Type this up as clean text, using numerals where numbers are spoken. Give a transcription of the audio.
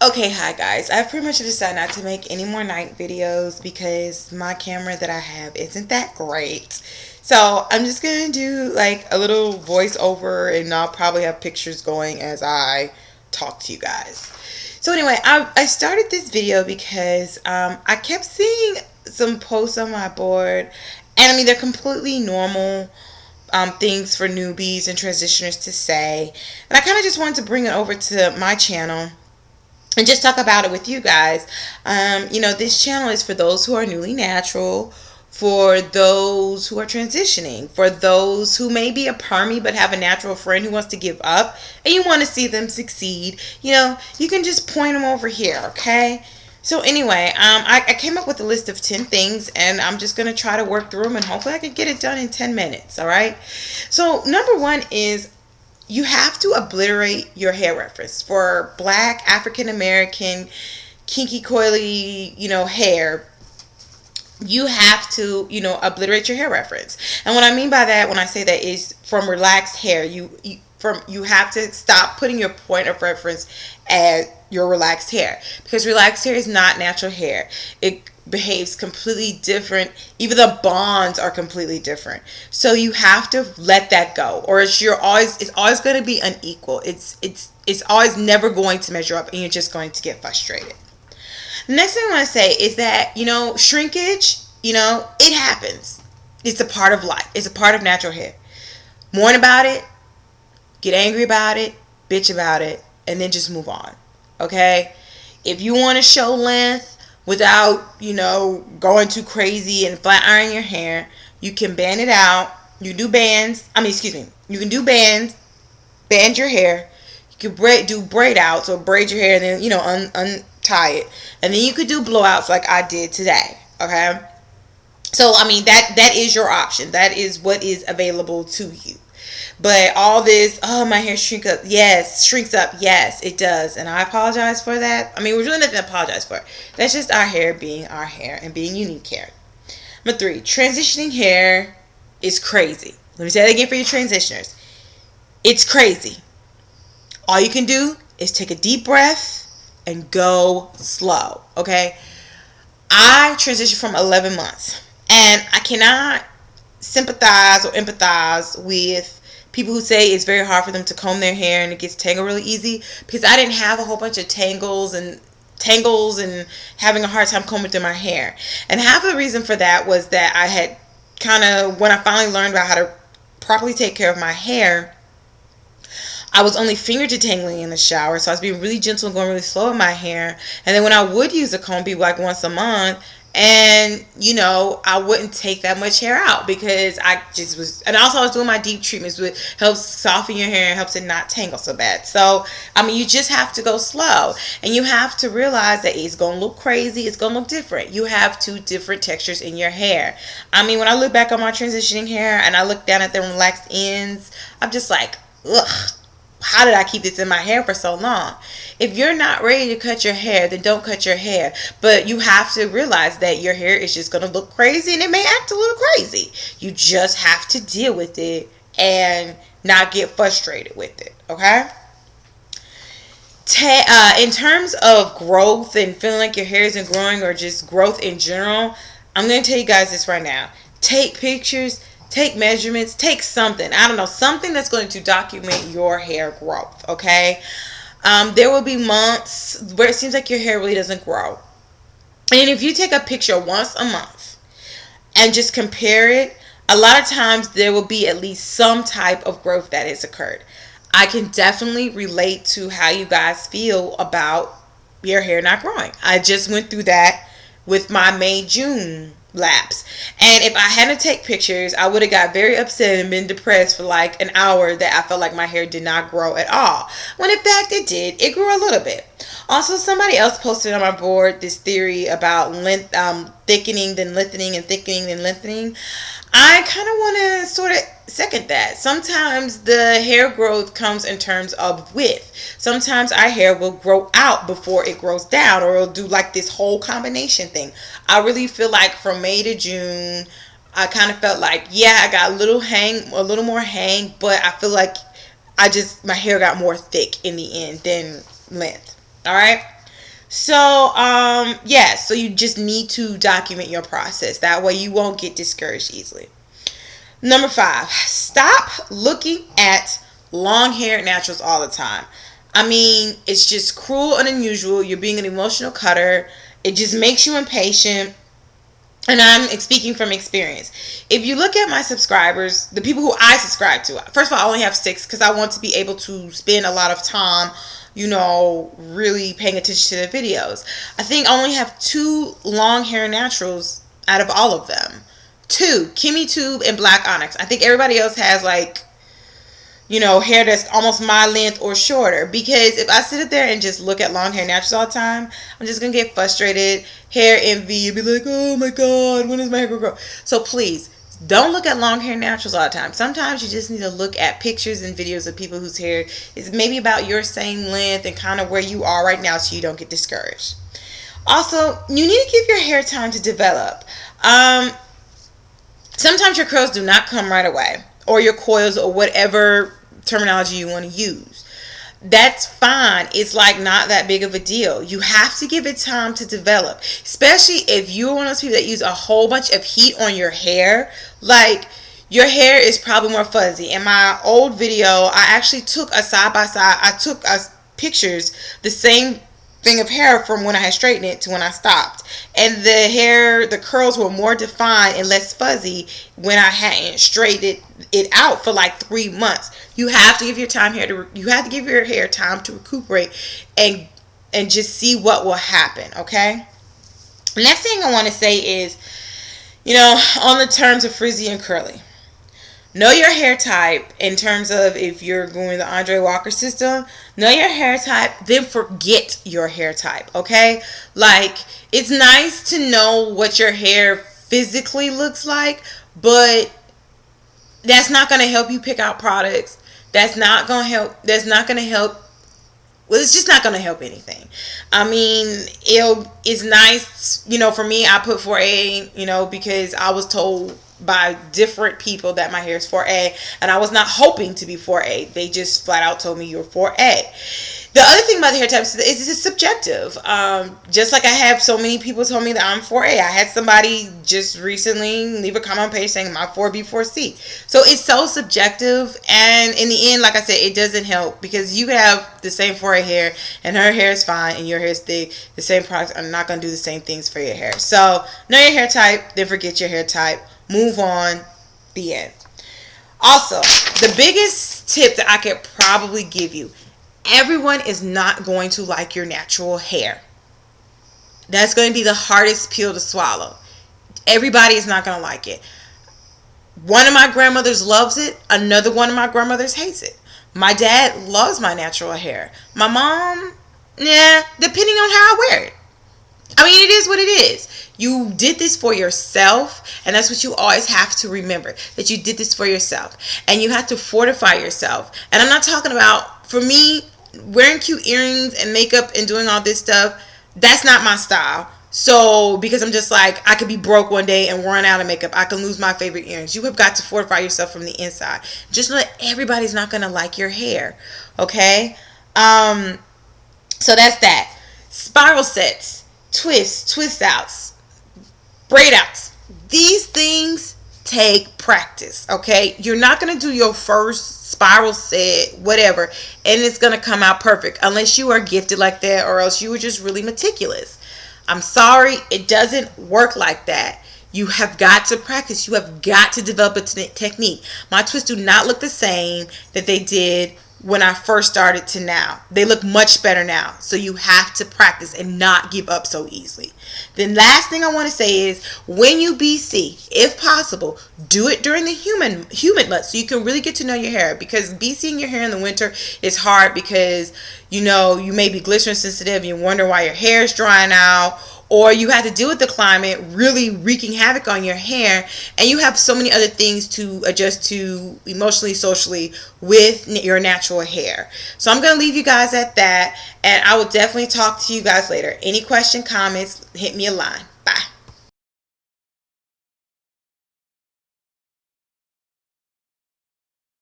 Okay, hi guys. I've pretty much decided not to make any more night videos because my camera that I have isn't that great. So I'm just gonna do like a little voiceover, and I'll probably have pictures going as I talk to you guys. So anyway, I started this video because I kept seeing some posts on my board, and I mean they're completely normal things for newbies and transitioners to say, and I kind of just wanted to bring it over to my channel and just talk about it with you guys. This channel is for those who are newly natural, for those who are transitioning, for those who may be a permie but have a natural friend who wants to give up and you want to see them succeed. You can just point them over here, okay? So anyway, I came up with a list of 10 things, and I'm just going to try to work through them, and hopefully I can get it done in 10 minutes, all right? So number one is you have to obliterate your hair reference. For black, African American, kinky, coily, hair, you have to, obliterate your hair reference. And what I mean by that, when I say that, is from relaxed hair, you have to stop putting your point of reference as your relaxed hair, because relaxed hair is not natural hair. It behaves completely different. Even the bonds are completely different. So you have to let that go, or it's always going to be unequal. It's always never going to measure up, and you're just going to get frustrated. The next thing I want to say is that, shrinkage, it happens. It's a part of life. It's a part of natural hair. Mourn about it, get angry about it, bitch about it, and then just move on. Okay? If you want to show length without, going too crazy and flat ironing your hair, you can band it out. You do bands. You can do bands, band your hair. You can do braid outs, or braid your hair and then, untie it. And then you could do blowouts like I did today. Okay? So, that is your option. That is what is available to you. But all this, oh, my hair shrinks up. Yes, shrinks up. Yes, it does. And I apologize for that. We're really nothing to apologize for. That's just our hair being our hair and being unique hair. Number 3, transitioning hair is crazy. Let me say that again for you transitioners. It's crazy. All you can do is take a deep breath and go slow, okay? I transitioned from 11 months, and I cannot sympathize or empathize with people who say it's very hard for them to comb their hair and it gets tangled really easy, because I didn't have a whole bunch of tangles and having a hard time combing through my hair. And half of the reason for that was that I had when I finally learned about how to properly take care of my hair, I was only finger detangling in the shower, so I was being really gentle and going really slow with my hair. And then when I would use a comb, it'd be like once a month, and I wouldn't take that much hair out because I just was. And also I was doing my deep treatments, which helps soften your hair and helps it not tangle so bad. So you just have to go slow, and you have to realize that it's gonna look crazy, it's gonna look different. You have 2 different textures in your hair. When I look back on my transitioning hair and I look down at the relaxed ends, I'm just like, ugh, how did I keep this in my hair for so long? If you're not ready to cut your hair, then don't cut your hair. But you have to realize that your hair is just going to look crazy, and it may act a little crazy. You just have to deal with it and not get frustrated with it, okay? In terms of growth and feeling like your hair isn't growing, or just growth in general, I'm going to tell you guys this right now. Take pictures. Take measurements, take something. I don't know, something that's going to document your hair growth, okay? There will be months where it seems like your hair really doesn't grow. And if you take a picture once a month and just compare it, a lot of times there will be at least some type of growth that has occurred. I can definitely relate to how you guys feel about your hair not growing. I just went through that with my May-June lapse, and if I hadn't take pictures, I would have got very upset and been depressed for like an hour that I felt like my hair did not grow at all, when in fact it did. It grew a little bit. Also, somebody else posted on my board this theory about thickening then lengthening and thickening then lengthening. I kind of want to sort of second that. Sometimes the hair growth comes in terms of width. Sometimes our hair will grow out before it grows down, or it'll do like this whole combination thing. I really feel like from May to June, I kind of felt like, yeah, I got a little more hang, but I feel like my hair got more thick in the end than length. All right. So, yeah, so you just need to document your process. That way you won't get discouraged easily. Number 5, stop looking at long hair naturals all the time. I mean, it's just cruel and unusual. You're being an emotional cutter. It just makes you impatient. And I'm speaking from experience. If you look at my subscribers, the people who I subscribe to, first of all, I only have 6 because I want to be able to spend a lot of time, really paying attention to the videos. I think I only have 2 long hair naturals out of all of them. 2, Kimmy Tube and Black Onyx. I think everybody else has hair that's almost my length or shorter. Because if I sit up there and just look at long hair naturals all the time, I'm just going to get frustrated, hair envy, and be like, oh my God, when is my hair going to grow? So please, don't look at long hair naturals all the time. Sometimes you just need to look at pictures and videos of people whose hair is maybe about your same length and kind of where you are right now so you don't get discouraged. Also, you need to give your hair time to develop. Sometimes your curls do not come right away, or your coils, or whatever terminology you want to use. That's fine. It's not that big of a deal. You have to give it time to develop, especially if you're one of those people that use a whole bunch of heat on your hair. Your hair is probably more fuzzy. In my old video, I actually took a side by side. I took pictures, the same thing of hair from when I had straightened it to when I stopped, and the curls were more defined and less fuzzy when I hadn't straightened it out for 3 months. You have to give your hair time to recuperate and just see what will happen. Okay. Next thing I want to say is, on the terms of frizzy and curly. Know your hair type in terms of if you're going the Andre Walker system. Know your hair type, then forget your hair type, okay? It's nice to know what your hair physically looks like, but that's not going to help you pick out products. That's not going to help. Well, it's just not going to help anything. I mean, it's nice, for me, I put 4A, because I was told by different people that my hair is 4A, and I was not hoping to be 4A. They just flat out told me you're 4A. The other thing about the hair types is it's subjective. Just like I have so many people told me that I'm 4A. I had somebody just recently leave a comment on page saying my 4B, 4C. So it's so subjective, and in the end, like I said, it doesn't help because you could have the same 4A hair and her hair is fine and your hair is thick. The same products are not going to do the same things for your hair. So know your hair type, then forget your hair type. Move on. The end. Also, the biggest tip that I could probably give you, everyone is not going to like your natural hair. That's going to be the hardest pill to swallow. Everybody is not going to like it. One of my grandmothers loves it. Another one of my grandmothers hates it. My dad loves my natural hair. My mom, depending on how I wear it. I mean, it is what it is. You did this for yourself, and that's what you always have to remember, that you did this for yourself, and you have to fortify yourself. And I'm not talking about, for me, wearing cute earrings and makeup and doing all this stuff, that's not my style. So, because I'm just I could be broke one day and run out of makeup. I can lose my favorite earrings. You have got to fortify yourself from the inside. Just know that everybody's not going to like your hair, okay? So that's that. Spiral sets, twists, twist outs, braid outs. These things take practice, okay? You're not going to do your first spiral set, whatever, and it's going to come out perfect unless you are gifted like that, or else you were just really meticulous. I'm sorry, it doesn't work like that. You have got to practice. You have got to develop a technique. My twists do not look the same that they did when I first started to now. They look much better now. So you have to practice and not give up so easily. The last thing I want to say is, when you BC, if possible, do it during the humid months so you can really get to know your hair. Because BCing your hair in the winter is hard because, you may be glycerin sensitive. You wonder why your hair is drying out. Or you have to deal with the climate really wreaking havoc on your hair, and you have so many other things to adjust to emotionally, socially with your natural hair. So I'm going to leave you guys at that, and I will definitely talk to you guys later. Any question, comments, hit me a line.